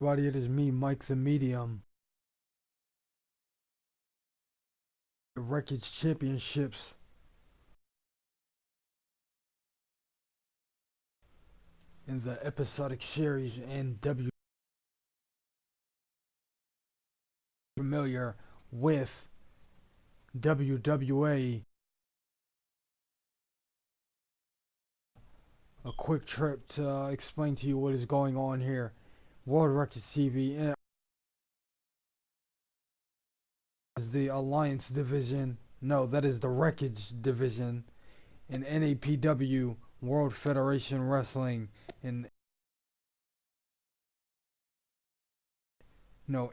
Everybody, it is me, Mike the Medium. The Wreckage Championships in the episodic series and familiar with WWA. A quick trip to explain to you what is going on here. World Wreckage TV is the Alliance division. No, that is the Wreckage division. In NAPW, World Federation Wrestling. In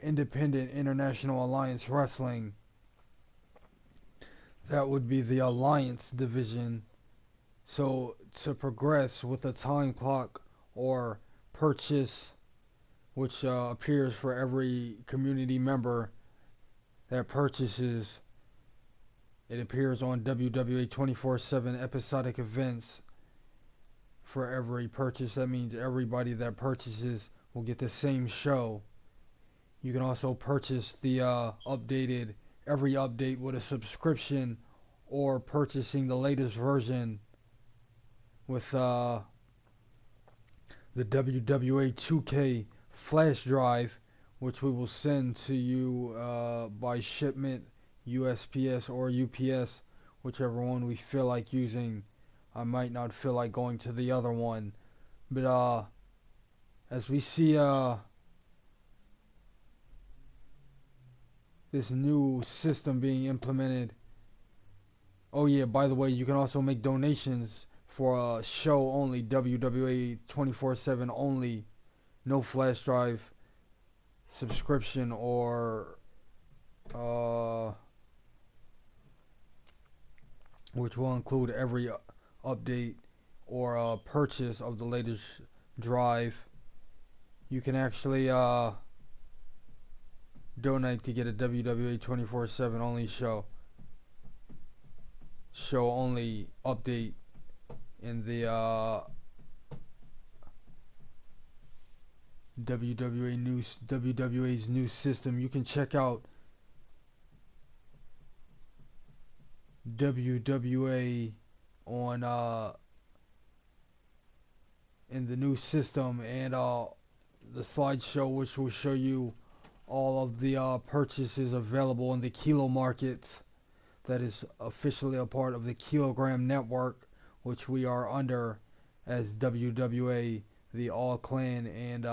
Independent International Alliance Wrestling. That would be the Alliance division. So to progress with a time clock or purchase, which appears for every community member that purchases, it appears on WWA 24/7 episodic events. For every purchase, that means everybody that purchases will get the same show. You can also purchase the updated, every update with a subscription, or purchasing the latest version with the WWA 2K flash drive, which we will send to you by shipment, USPS or UPS, whichever one we feel like using. I might not feel like going to the other one, but as we see this new system being implemented. Oh yeah, by the way, you can also make donations for a show only, WWA 24/7 only, no flash drive subscription or which will include every update or purchase of the latest drive. You can actually donate to get a WWA 24/7 only show only update in the WWA's new system. You can check out WWA on in the new system and the slideshow, which will show you all of the purchases available in the Kilo market. That is officially a part of the Kilogram Network, which we are under as WWA, the All Clan, and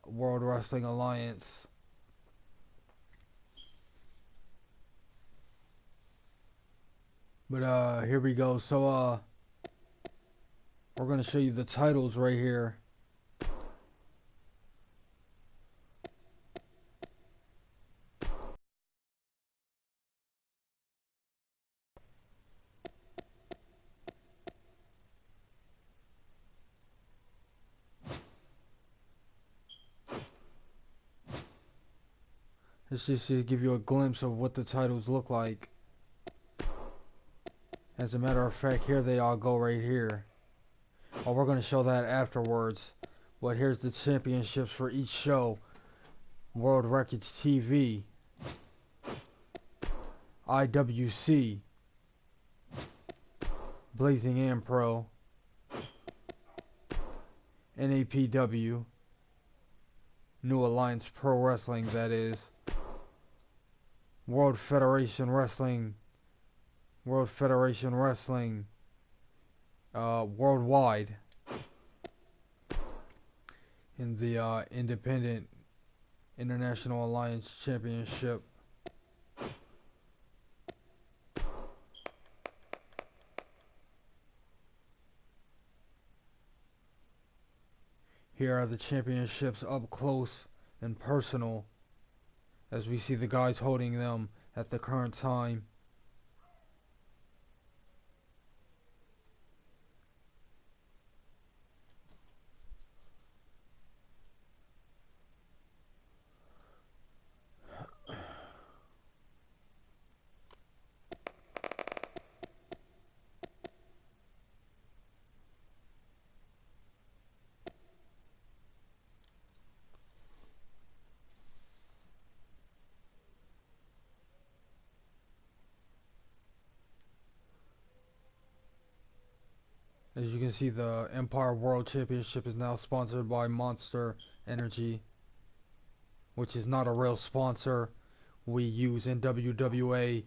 World Wrestling Alliance. But here we go. So we're gonna show you the titles right here. This just to give you a glimpse of what the titles look like. As a matter of fact, here they all go right here. Oh, we're going to show that afterwards. But here's the championships for each show. World Wreckage TV, IWC, Blazing Am Pro, NAPW, New Alliance Pro Wrestling, that is, World Federation Wrestling, worldwide, in the Independent International Alliance Championship. Here are the championships up close and personal, as we see the guys holding them at the current time. As you can see, the Empire World Championship is now sponsored by Monster Energy, which is not a real sponsor we use in WWA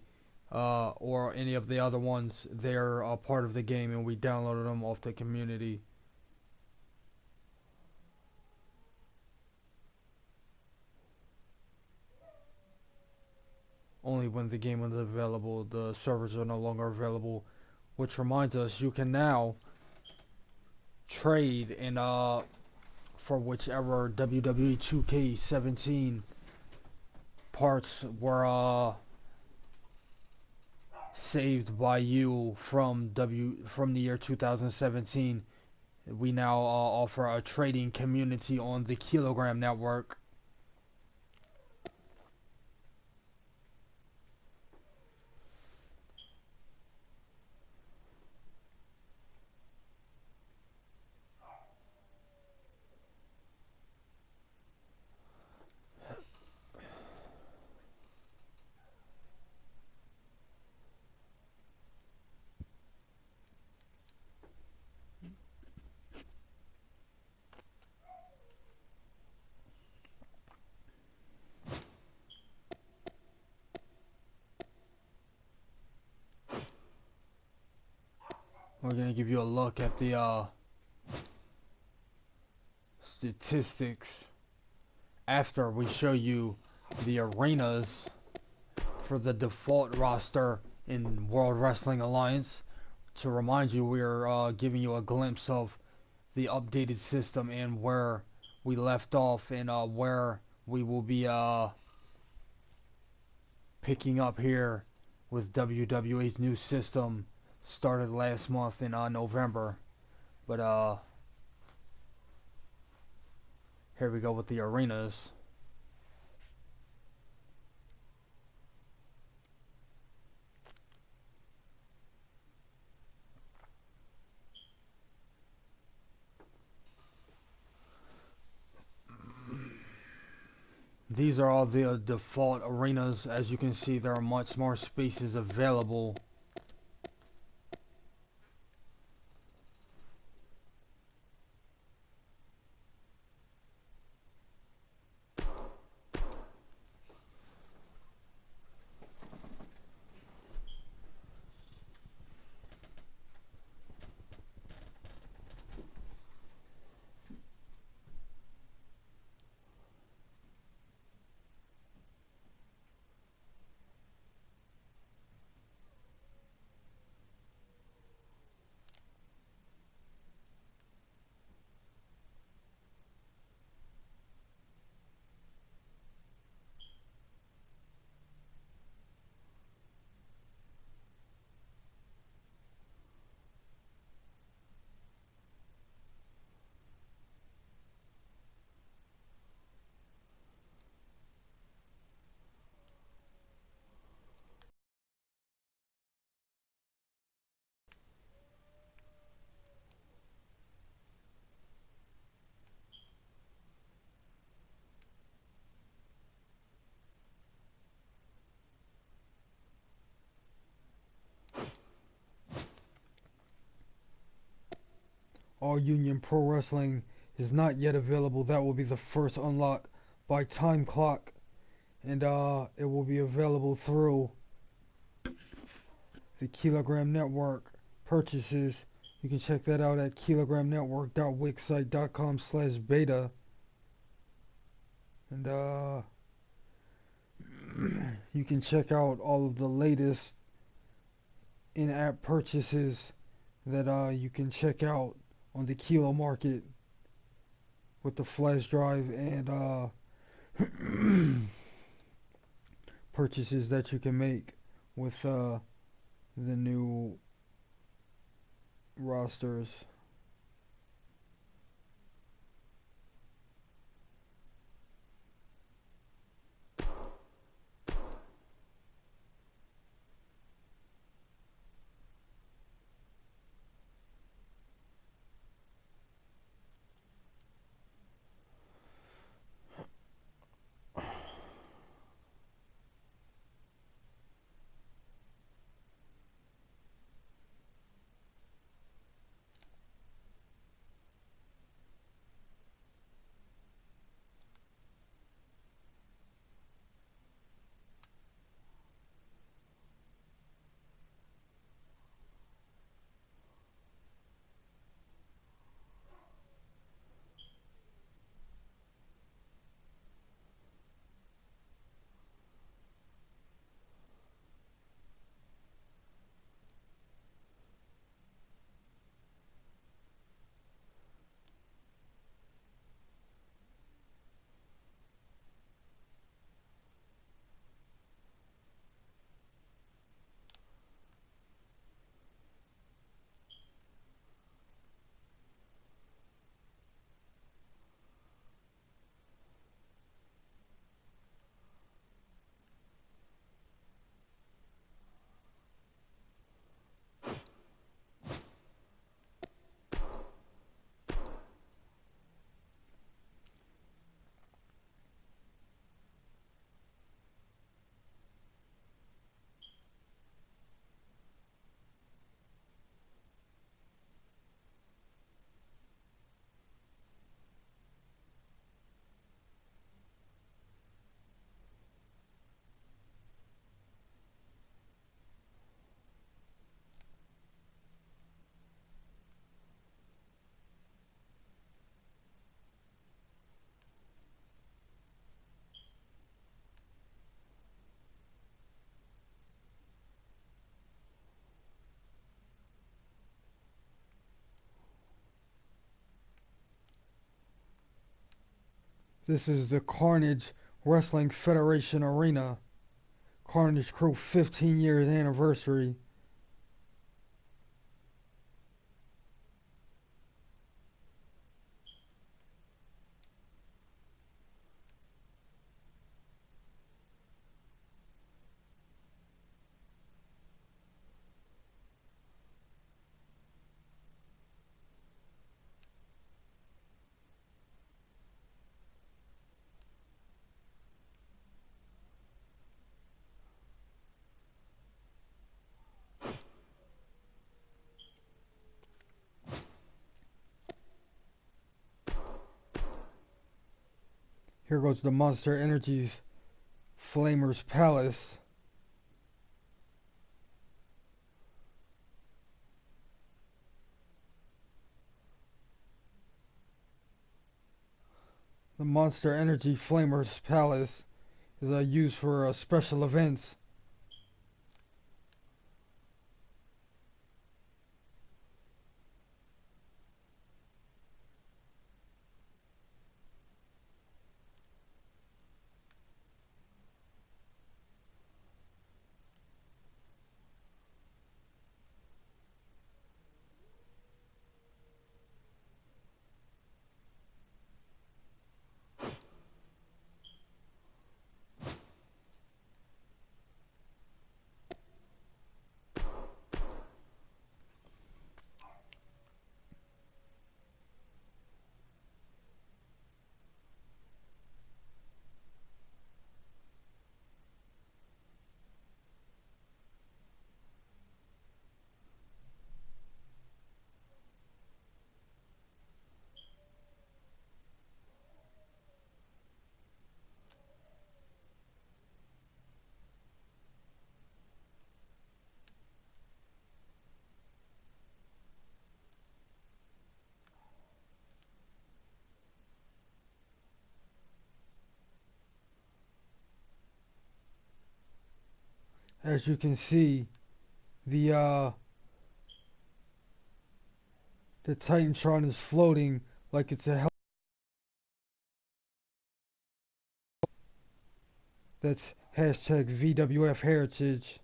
or any of the other ones. They're a part of the game, and we downloaded them off the community. Only when the game was available, the servers are no longer available. Which reminds us, you can now trade in for whichever WWE 2K17 parts were saved by you from the year 2017. We now offer a trading community on the Kilogram network. We're gonna give you a look at the statistics after we show you the arenas for the default roster in World Wrestling Alliance. To remind you, we're giving you a glimpse of the updated system and where we left off, and where we will be picking up here with WWA's new system started last month in November. But here we go with the arenas. These are all the default arenas. As you can see, there are much more spaces available. All Union Pro Wrestling is not yet available. That will be the first unlock by Time Clock, and it will be available through the Kilogram Network purchases. You can check that out at kilogramnetwork.wixsite.com/beta, and you can check out all of the latest in-app purchases that you can check out on the Kilo Market with the flash drive, and purchases that you can make with the new rosters. This is the Carnage Wrestling Federation Arena. Carnage Crew 15 years anniversary. Here goes the Monster Energy's Flamer's Palace. The Monster Energy Flamer's Palace is used for special events. As you can see, the the Titantron is floating like it's a hell. That's hashtag VWF Heritage.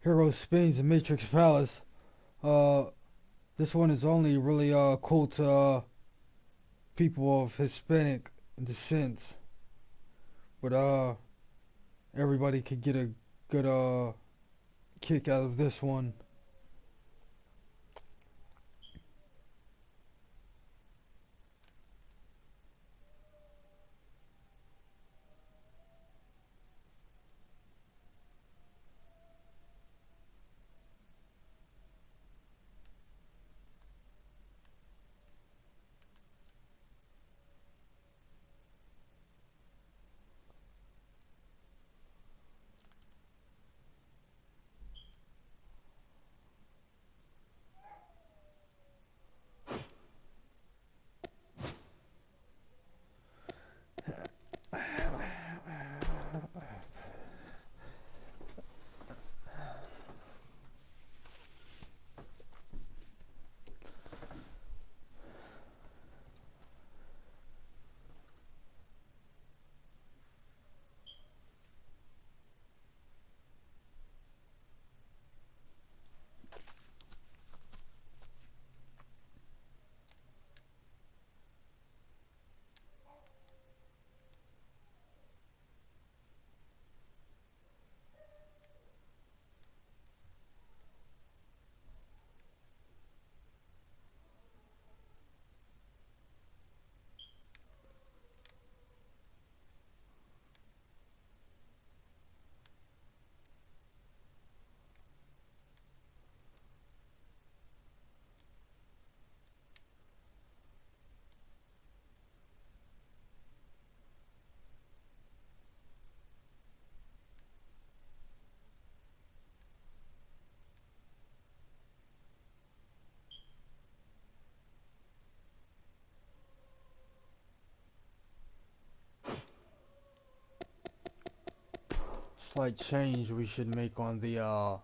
Hero Spain's Matrix Palace. Uh, this one is only really cool to people of Hispanic descent, but everybody could get a good kick out of this one. slight change we should make on the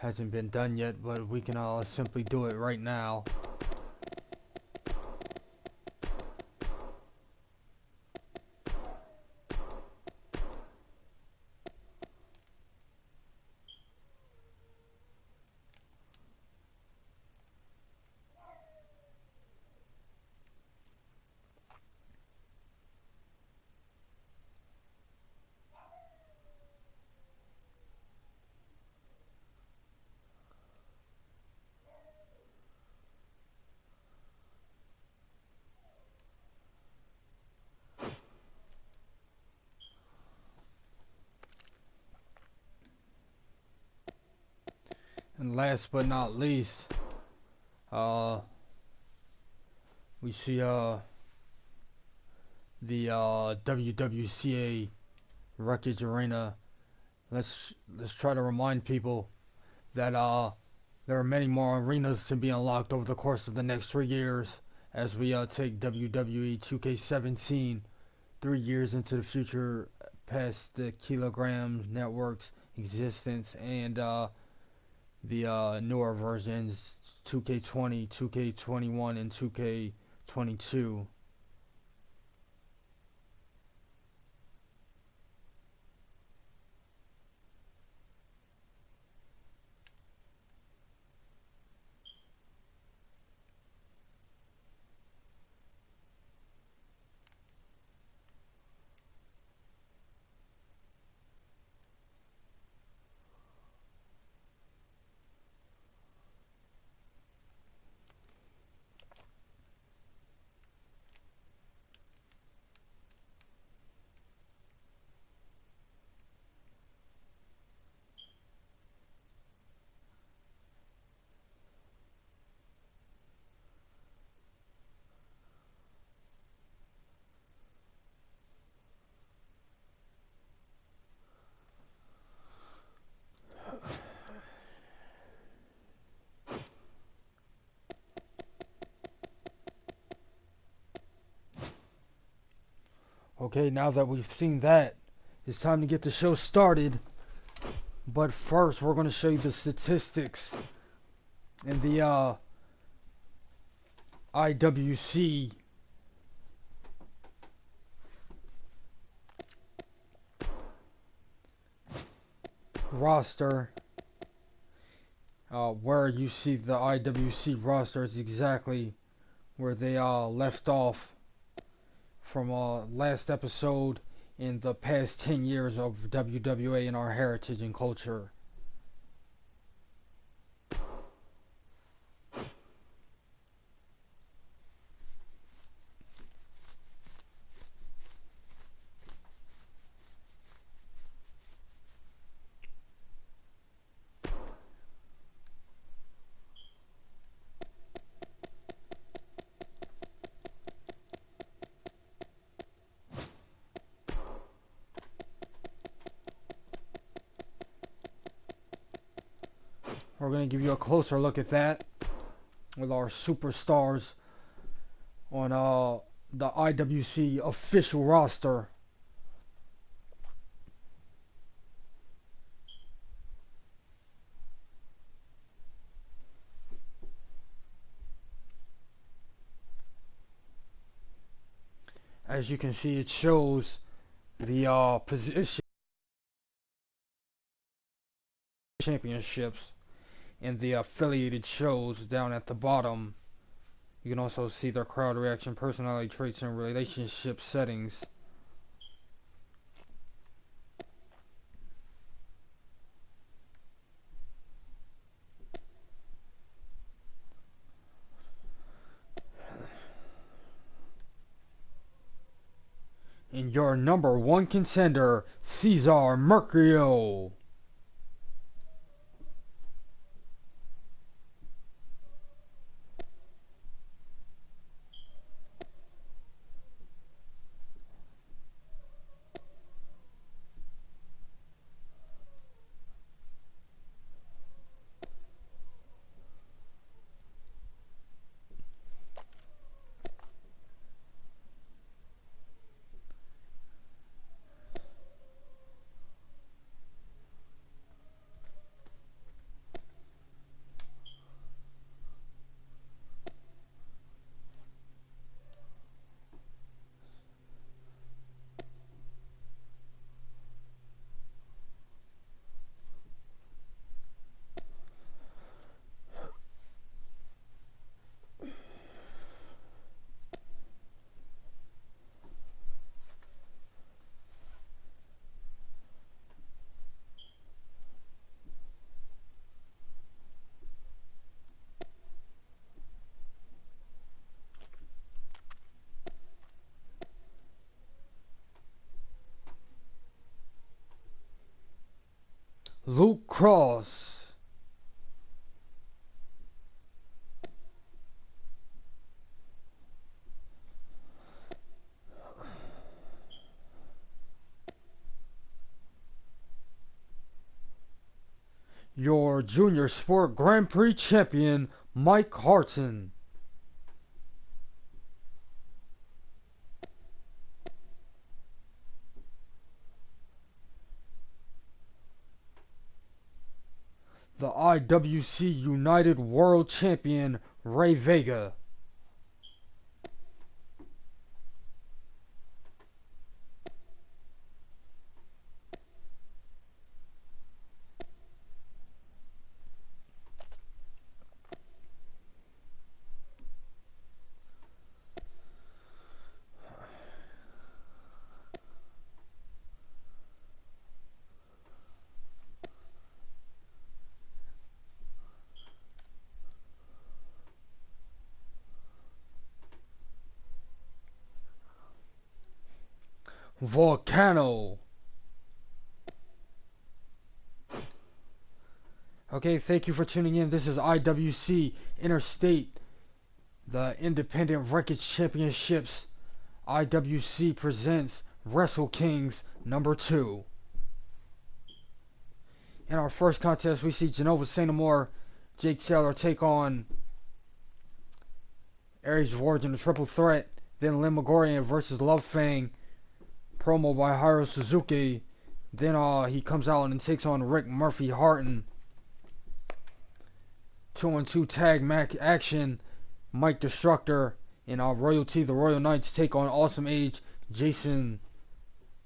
hasn't been done yet, but we can simply do it right now. And last but not least, we see the WWCA Wreckage Arena. Let's try to remind people that there are many more arenas to be unlocked over the course of the next 3 years as we take WWE 2K17 3 years into the future, past the Kilogram Network's existence, and the newer versions 2K20, 2K21, and 2K22. Okay, now that we've seen that, it's time to get the show started. But first, we're going to show you the statistics in the IWC roster. Where you see the IWC roster is exactly where they left off from last episode in the past 10 years of WWA and our heritage and culture. We're going to give you a closer look at that with our superstars on the IWC official roster. As you can see, it shows the position championships and the affiliated shows down at the bottom. You can also see their crowd reaction, personality traits, and relationship settings. And your number one contender, Cesar Mercurio. Luke Cross. Your Junior Sport Grand Prix champion, Mike Harton. The IWC United World Champion, Ray Vega. Volcano. Okay, thank you for tuning in. This is IWC Interstate, the Independent Wreckage Championships. IWC presents Wrestle Kings #2. In our first contest, we see Genova St. Amour, Jake Taylor take on Aries of Origin, a triple threat. Then Lim Megorian versus Love Fang, promo by Hiro Suzuki. Then he comes out and takes on Rick Murphy Harton. 2-on-2 tag match action. Mike Destructor and Royalty, the Royal Knights, take on Awesome Age, Jason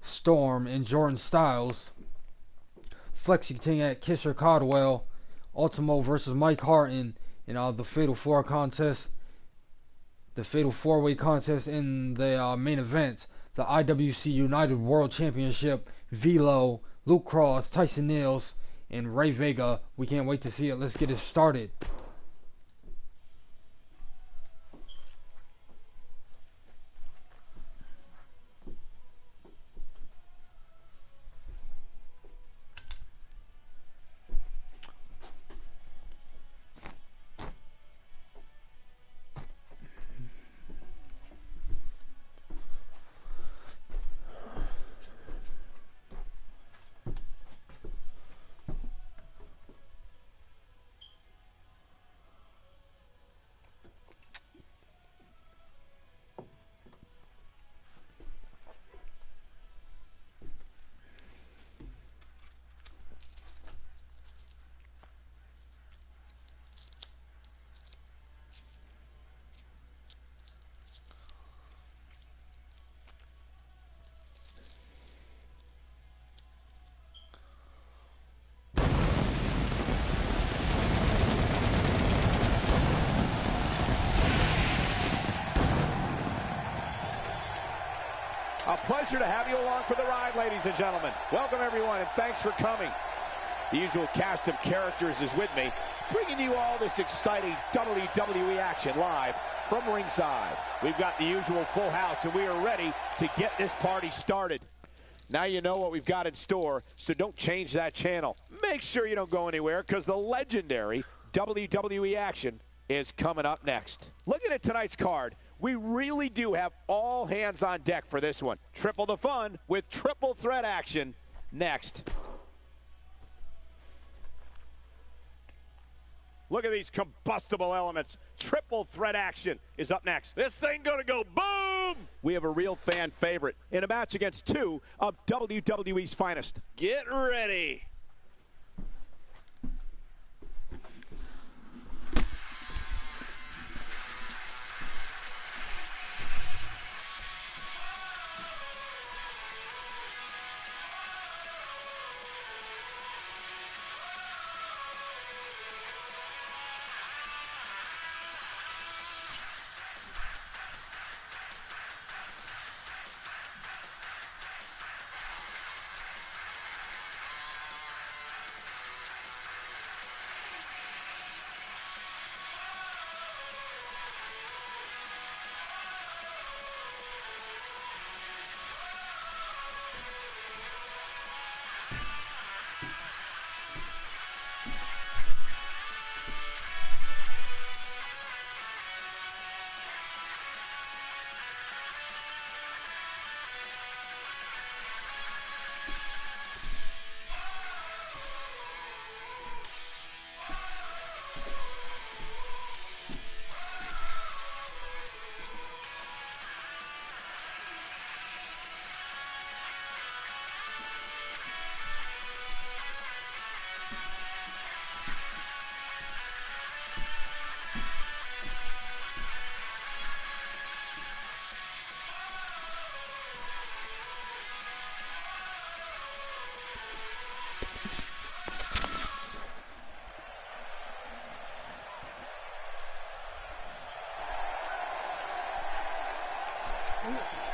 Storm, and Jordan Styles. Flexi King at Kisser Caldwell. Ultimo versus Mike Harton in the Fatal 4 contest. The Fatal 4-way contest in the main event. The IWC United World Championship. Velo, Luke Cross, Tyson Nails, and Ray Vega. We can't wait to see it. Let's get it started. A pleasure to have you along for the ride, ladies and gentlemen. Welcome, everyone, and thanks for coming. The usual cast of characters is with me, bringing you all this exciting WWE action live from ringside. We've got the usual full house, and we are ready to get this party started. Now you know what we've got in store, so don't change that channel. Make sure you don't go anywhere, because the legendary WWE action is coming up next. Looking at tonight's card, we really do have all hands on deck for this one. Triple the fun with triple threat action next. Look at these combustible elements. Triple threat action is up next. This thing gonna go boom! We have a real fan favorite in a match against two of WWE's finest. Get ready.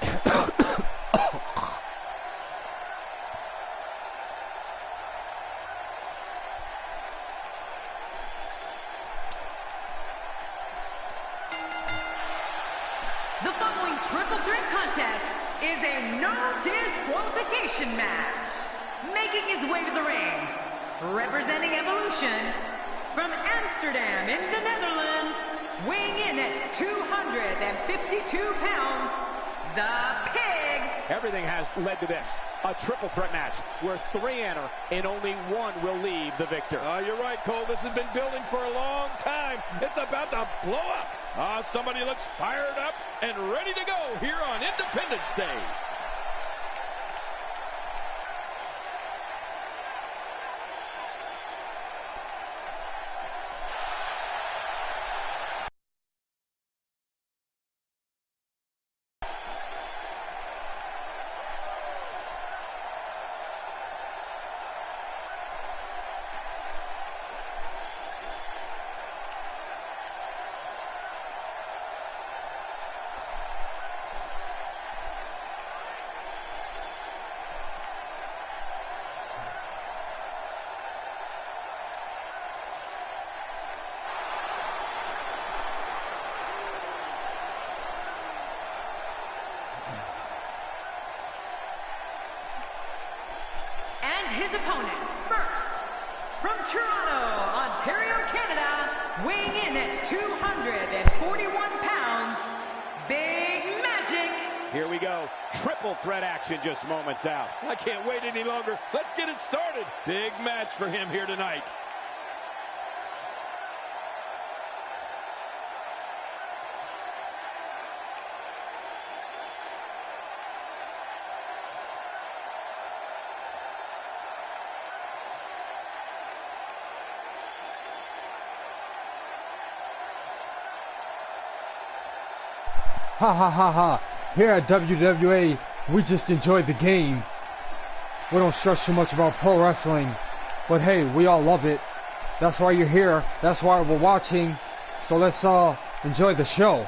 The following triple threat contest is a no disqualification match. Making his way to the ring, representing Evolution from Amsterdam in the Netherlands, weighing in at 252 pounds, the Pig. Everything has led to this. A triple threat match where 3 enter and only 1 will leave the victor. You're right, Cole. This has been building for a long time. It's about to blow up. Somebody looks fired up and ready to go here on Independence Day. His opponents, first, from Toronto, Ontario, Canada, weighing in at 241 pounds, Big Magic. Here we go. Triple threat action just moments out. I can't wait any longer. Let's get it started. Big match for him here tonight. Ha ha ha ha. Here at WWA, we just enjoy the game. We don't stress too much about pro wrestling. But hey, we all love it. That's why you're here. That's why we're watching. So let's enjoy the show.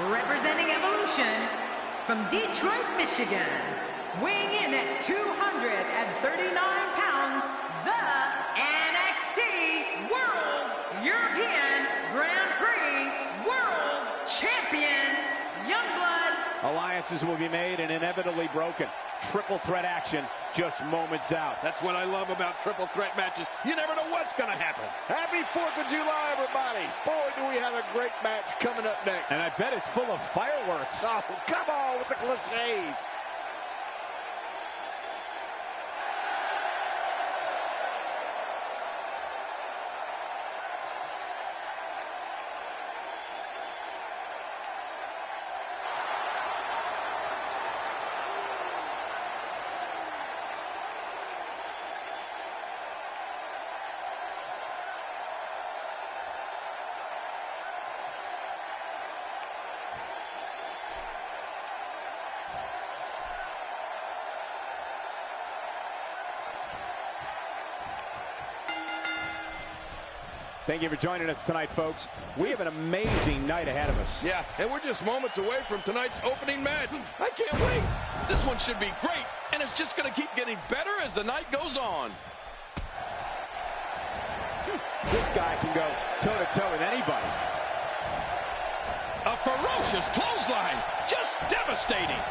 Representing Evolution from Detroit, Michigan, weighing in at 239 pounds, the NXT World European Grand Prix World Champion, Youngblood. Alliances will be made and inevitably broken. Triple threat action just moments out. That's what I love about triple threat matches. You never know what's going to happen. Happy 4th of July, everybody. Boy, do we have a great match coming up next. And I bet it's full of fireworks. Oh, come on with the cliches. Thank you for joining us tonight, folks. We have an amazing night ahead of us. Yeah, and we're just moments away from tonight's opening match. I can't wait. This one should be great, and it's just going to keep getting better as the night goes on. This guy can go toe-to-toe with anybody. A ferocious clothesline, just devastating.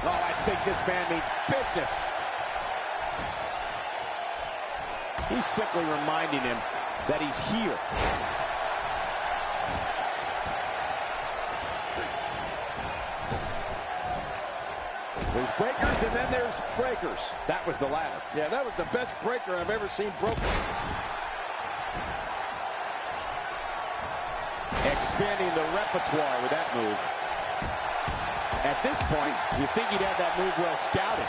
Oh, I think this man means business. He's simply reminding him that he's here. There's breakers and then there's breakers. That was the ladder. Yeah, that was the best breaker I've ever seen broken. expanding the repertoire with that move. At this point, you think he'd have that move well scouted.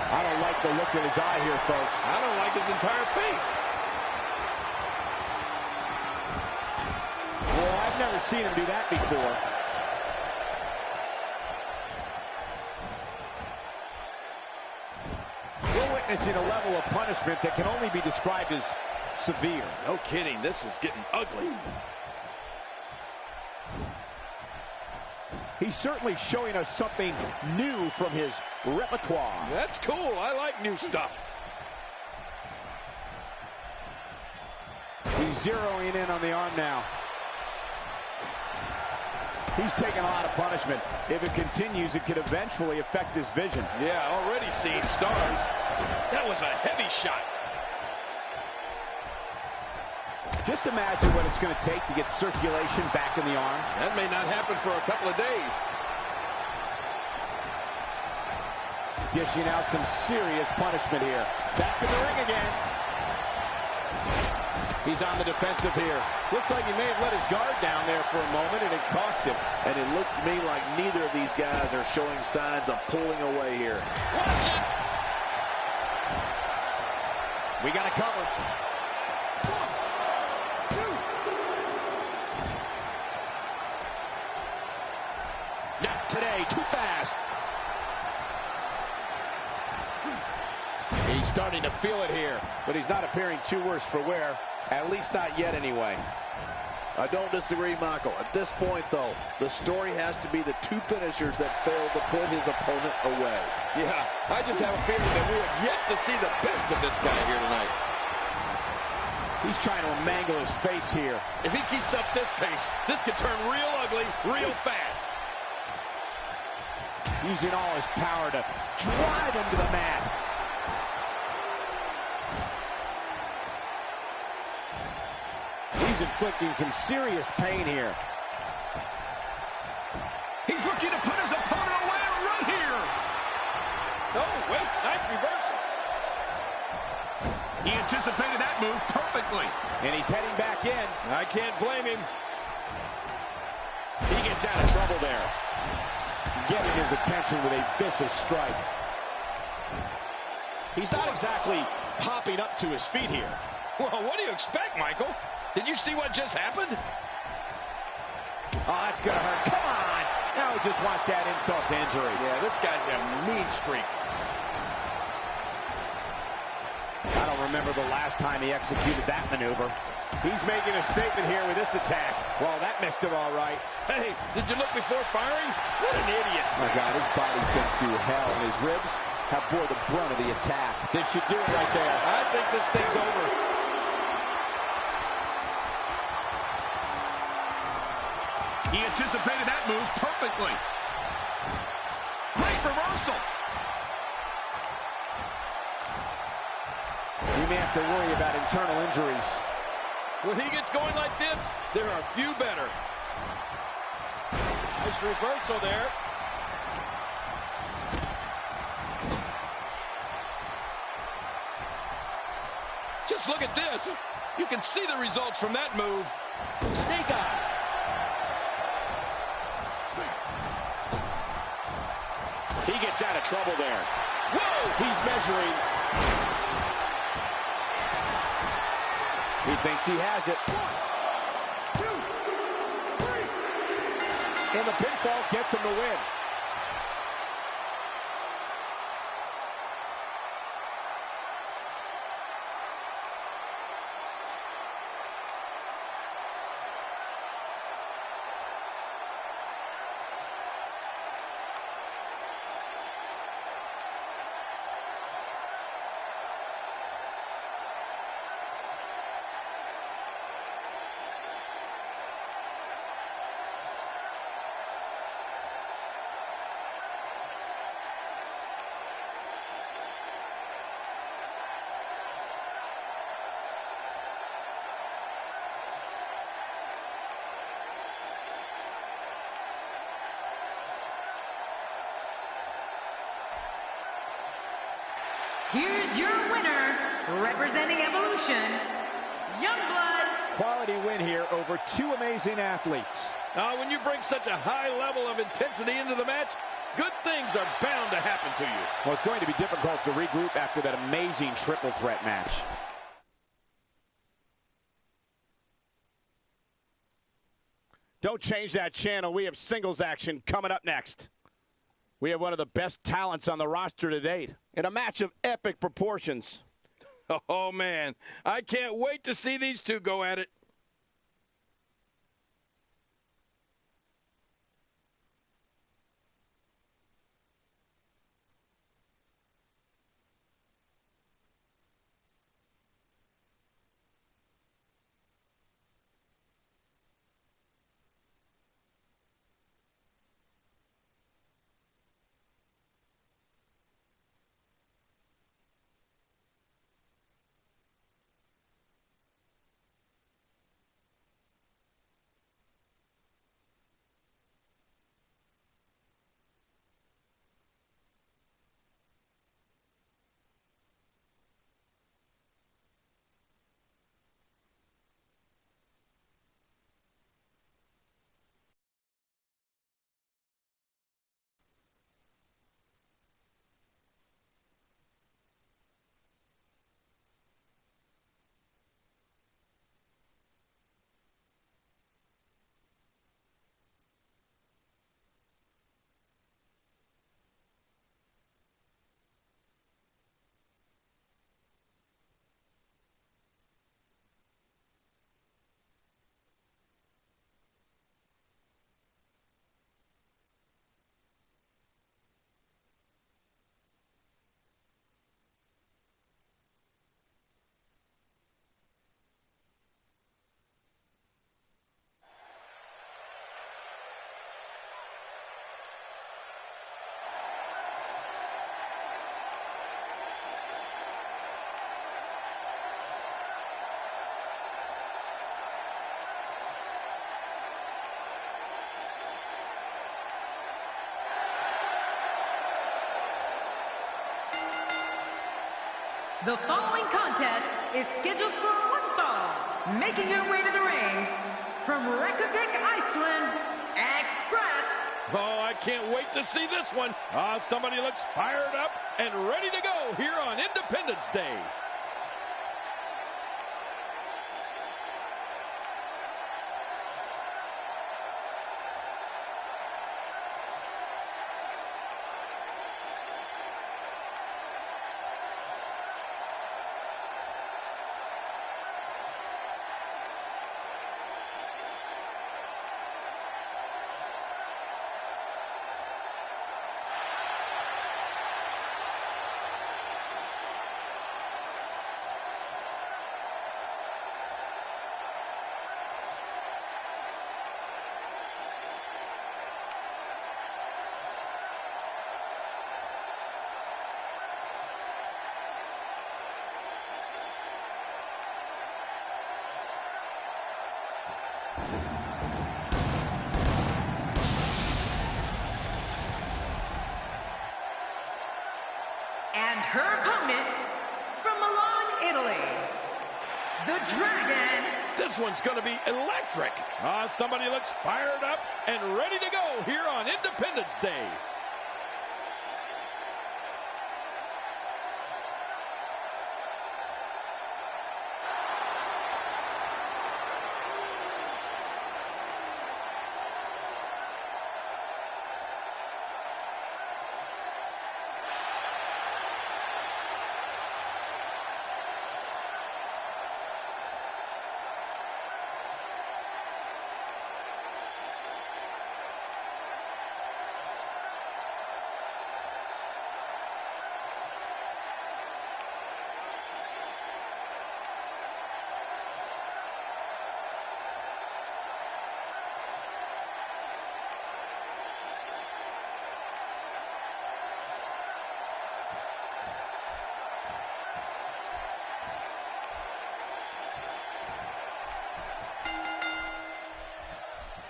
I don't like the look in his eye here, folks. I don't like his entire face. Well, I've never seen him do that before. We're witnessing a level of punishment that can only be described as severe. No kidding, this is getting ugly. He's certainly showing us something new from his repertoire. That's cool. I like new stuff. He's zeroing in on the arm now. He's taking a lot of punishment. If it continues, it could eventually affect his vision. Yeah, already seeing stars. That was a heavy shot. Just imagine what it's going to take to get circulation back in the arm. That may not happen for a couple of days. Dishing out some serious punishment here. Back in the ring again. He's on the defensive here. Looks like he may have let his guard down there for a moment, and it cost him. And it looked to me like neither of these guys are showing signs of pulling away here. Watch it! We got to cover. Not today, too fast. He's starting to feel it here, but he's not appearing too worse for wear. At least not yet, anyway. I don't disagree, Michael. At this point, though, the story has to be the two finishers that failed to put his opponent away. Yeah, I just have a feeling that we have yet to see the best of this guy here tonight. He's trying to mangle his face here. If he keeps up this pace, this could turn real ugly real fast. Using all his power to drive him to the mat. He's inflicting some serious pain here. He's looking to put his opponent away right here. Oh, wait, nice reversal. He anticipated that move perfectly. And he's heading back in. I can't blame him. He gets out of trouble there. Getting his attention with a vicious strike. He's not exactly popping up to his feet here. Well, what do you expect, Michael? Did you see what just happened? Oh, that's going to hurt. Come on. Now he just wants that insult to injury. Yeah, this guy's a mean streak. I don't remember the last time he executed that maneuver. He's making a statement here with this attack. Well, that missed him all right. Hey, did you look before firing? What an idiot. Oh, my God, his body's been through hell, and his ribs have bore the brunt of the attack. This should do it right there. I think this thing's over. He anticipated that move perfectly. Great reversal. We may have to worry about internal injuries. When he gets going like this, there are few better. Nice reversal there. Just look at this. You can see the results from that move. Snake eyes. He gets out of trouble there. Whoa! He's measuring. He thinks he has it. 1, 2, 3. And the pinfall gets him the win. Here's your winner, representing Evolution, Youngblood quality win here over two amazing athletes. When you bring such a high level of intensity into the match, good things are bound to happen to you. Well, it's going to be difficult to regroup after that amazing triple threat match. Don't change that channel. We have singles action coming up next. We have one of the best talents on the roster to date in a match of epic proportions. Oh, man. I can't wait to see these two go at it. The following contest is scheduled for one fall. Making her way to the ring from Reykjavik, Iceland, Express. Oh, I can't wait to see this one. Somebody looks fired up and ready to go here on Independence Day. And her opponent from Milan, Italy, the Dragon. This one's going to be electric. Somebody looks fired up and ready to go here on Independence Day.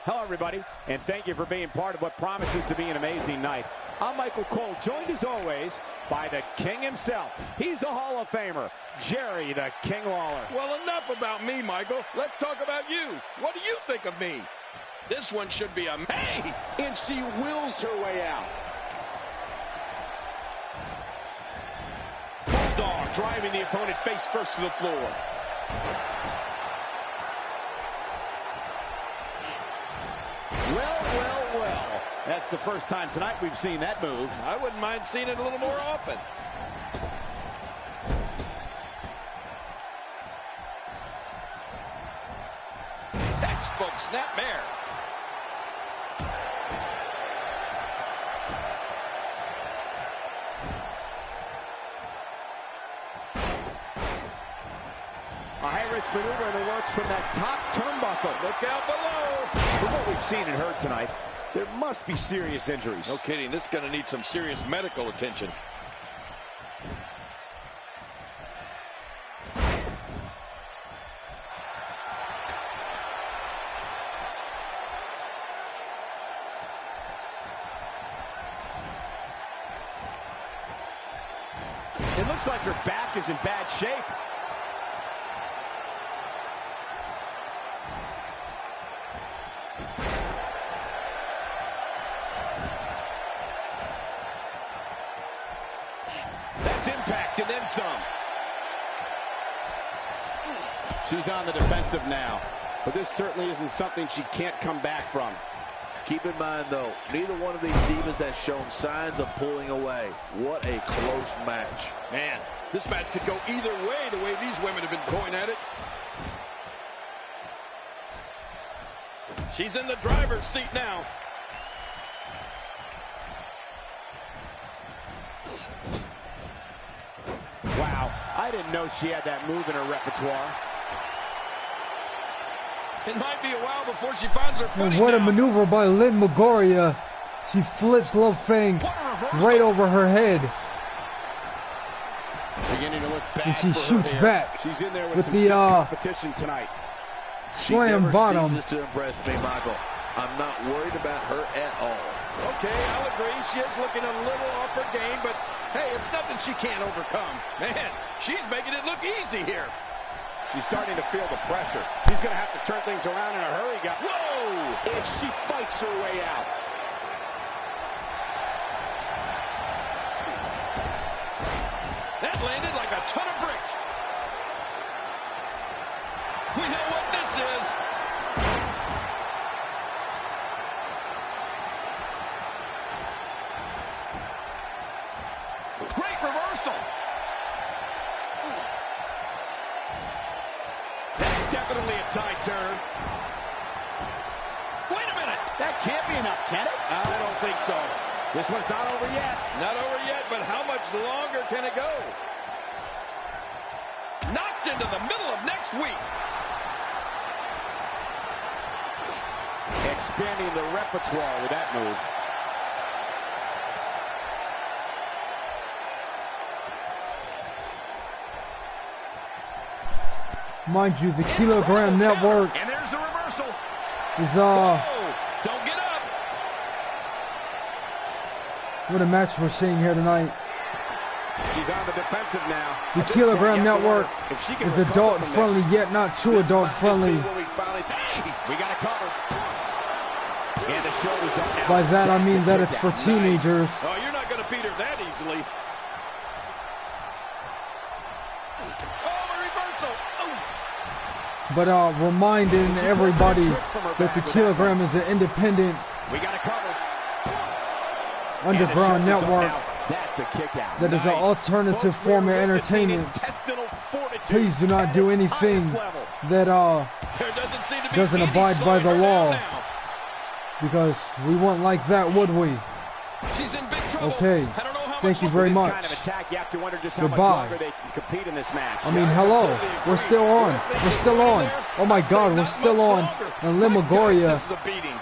Hello, everybody, and thank you for being part of what promises to be an amazing night. I'm Michael Cole, joined as always by the King himself. He's a Hall of Famer, Jerry the King Lawler. Well, enough about me, Michael. Let's talk about you. What do you think of me? This one should be a... Hey! And she wills her way out. Bulldog driving the opponent face first to the floor. Well. That's the first time tonight we've seen that move. I wouldn't mind seeing it a little more often. Textbook snapmare. A high-risk maneuver in the works from that top turnbuckle. Look out below. From what we've seen and heard tonight, there must be serious injuries. No kidding. This is going to need some serious medical attention. It looks like her back is in bad shape. That's impact and then some. She's on the defensive now, but this certainly isn't something she can't come back from. Keep in mind, though, neither one of these divas has shown signs of pulling away. What a close match. Man, this match could go either way, the way these women have been going at it. She's in the driver's seat now. Wow, I didn't know she had that move in her repertoire. It might be a while before she finds her footing. And what a now. maneuver by Liv Morgan. She flips Love Fang right over her head. Beginning to look bad And she for her shoots here. back She's in there with with some the stiff competition tonight. slam She never bottom. ceases to impress me, Michael. I'm not worried about her at all. Okay, I'll agree. She is looking a little off her game, but hey, it's nothing she can't overcome. Man, she's making it look easy here. She's starting to feel the pressure. She's going to have to turn things around in a hurry. Whoa! And she fights her way out. That landed like a ton of bricks. We know what this is. Great reversal. That's definitely a tie turn. Wait a minute. That can't be enough, can it? I don't think so. This one's not over yet. Not over yet, but how much longer can it go? Knocked into the middle of next week. Expanding the repertoire with that move. Mind you, the Kilogram Network And there's the reversal. is Oh, don't get up. what a match we're seeing here tonight. She's on the defensive now. The At this Kilogram point, you have to Network wonder if she can is recover adult from friendly, this. yet not too This adult might just friendly. be where we finally... Hey, we got to cover. And the shoulders up now. By that I mean that That's it's a for kick out. teenagers. Oh, you're not going to beat her that easily. Oh, a reversal. Oh. But reminding everybody that the Kilogram is an independent We got to cover. underground And the shoulders up network now. That's a kick out. that is an Nice. alternative Folks, form of we're witnessing entertainment. intestinal fortitude Please do not at do its anything highest level. that There doesn't seem to be doesn't any abide by slowing the her law. down now. because we won't like that, would we? She's in big trouble. Okay. I don't know how Thank much you longer very This much. kind of attack, you have to wonder just how much Goodbye. longer they can compete in this match. I mean, hello. We're still on. We're still on. Oh my God, we're still on. And Liv Morgan. This is a beating.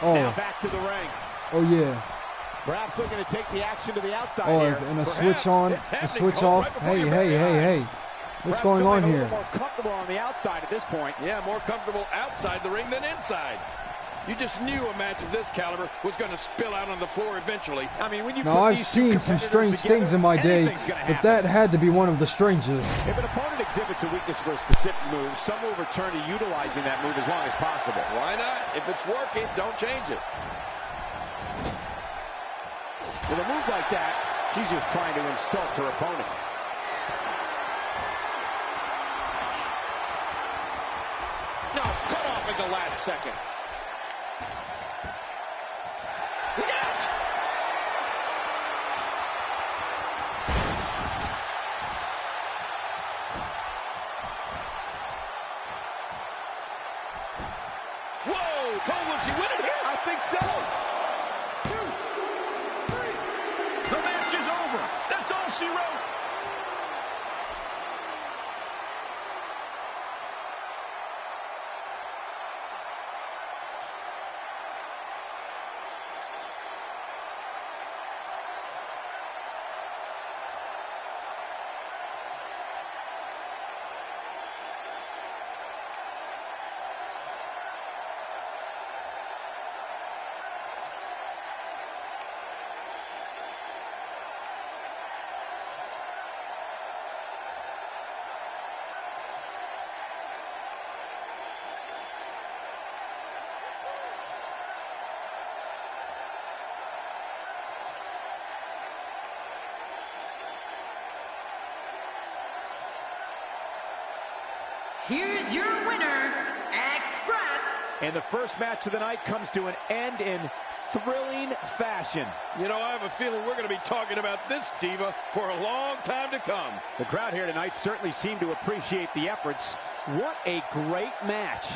Now Oh, back to the ring. oh yeah. Perhaps looking to take the action to the outside Oh, here. and a Perhaps switch on, it's a happening, switch Cole, off. right before Hey, your hey, very hey, eyes. hey. What's Perhaps going on feeling a here? little more comfortable on the outside at this point. Yeah, more comfortable outside the ring than inside. You just knew a match of this caliber was going to spill out on the floor eventually. I mean, when you Now, put I've these two seen some competitors strange together, things in my day, anything's gonna but happen. that had to be one of the strangest. If an opponent exhibits a weakness for a specific move, some will return to utilizing that move as long as possible. Why not? If it's working, don't change it. With a move like that, she's just trying to insult her opponent. No, cut off at the last second. Look out! Whoa! Cole, will she win it here? I think so. 2, 3. The match is over. That's all she wrote. Here's your winner, Express. And the first match of the night comes to an end in thrilling fashion. You know, I have a feeling we're going to be talking about this diva for a long time to come. The crowd here tonight certainly seemed to appreciate the efforts. What a great match.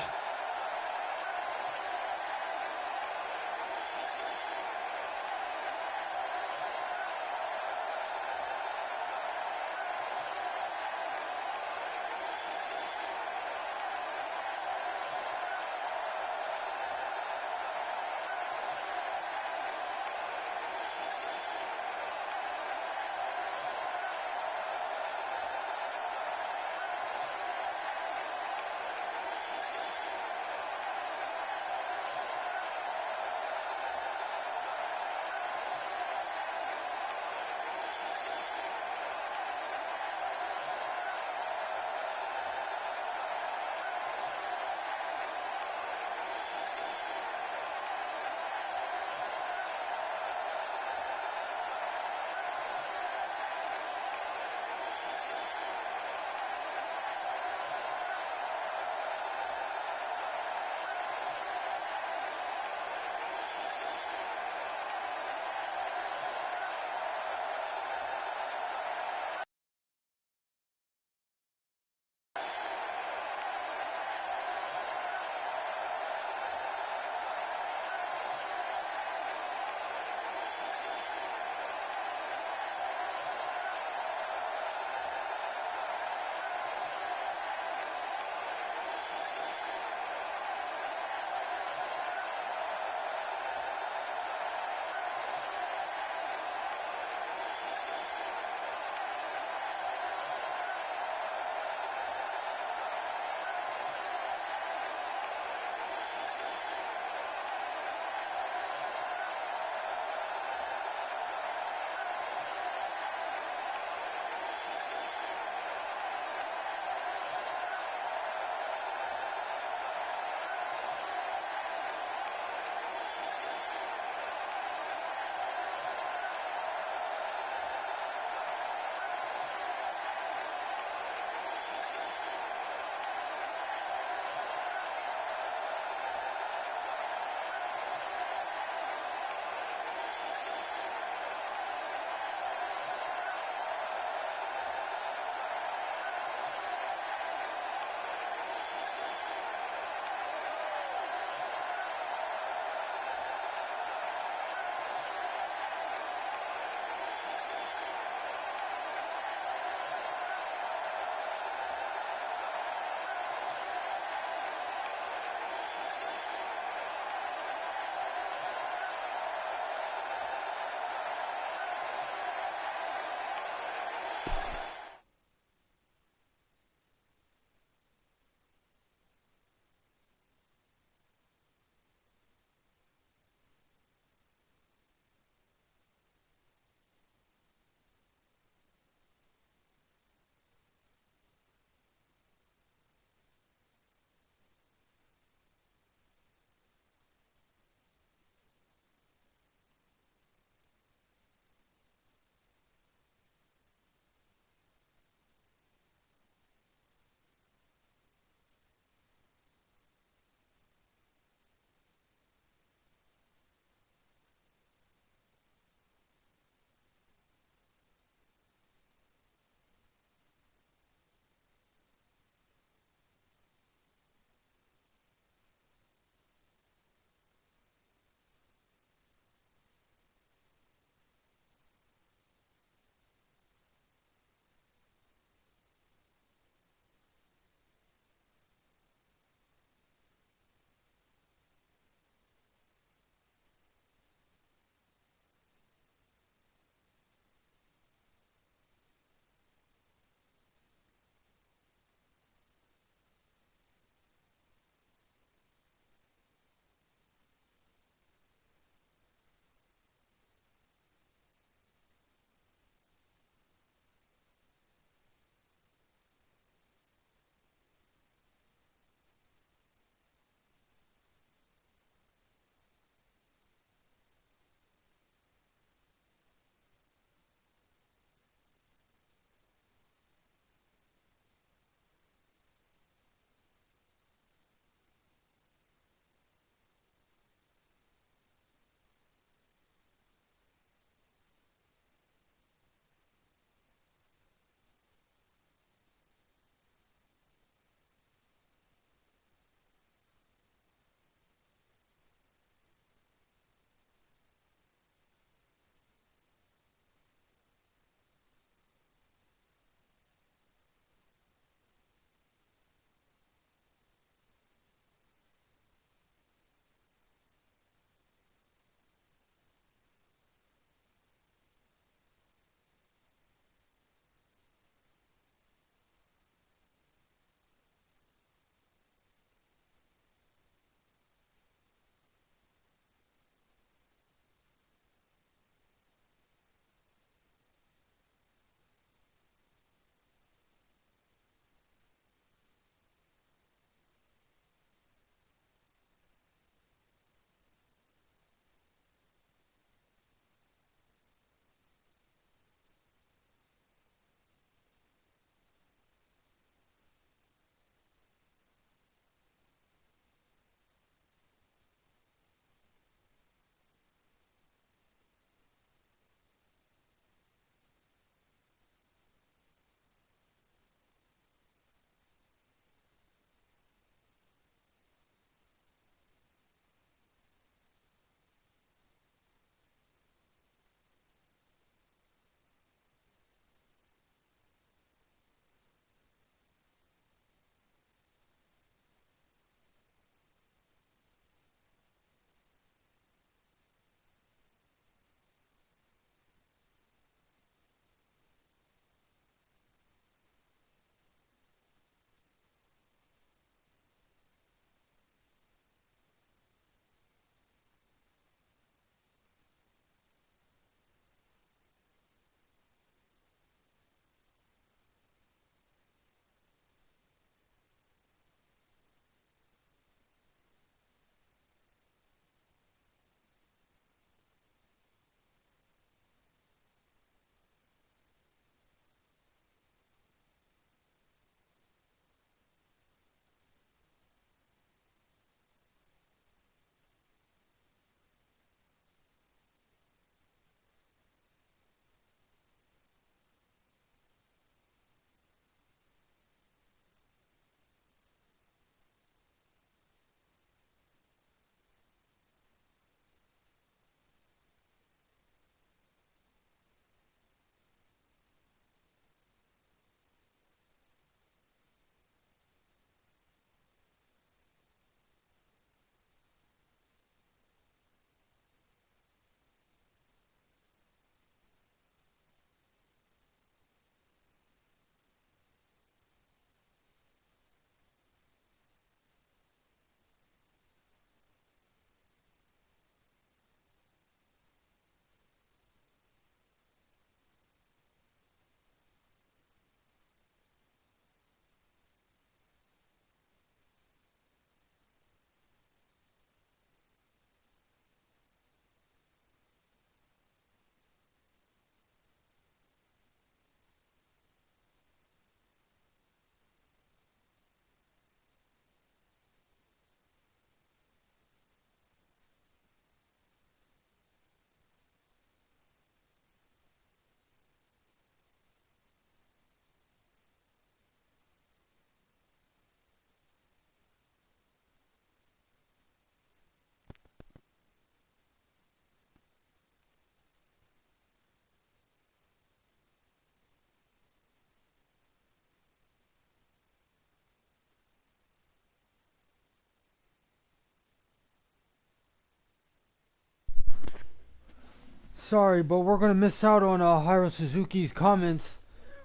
Sorry, but we're going to miss out on Hiro Suzuki's comments,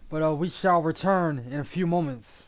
but we shall return in a few moments.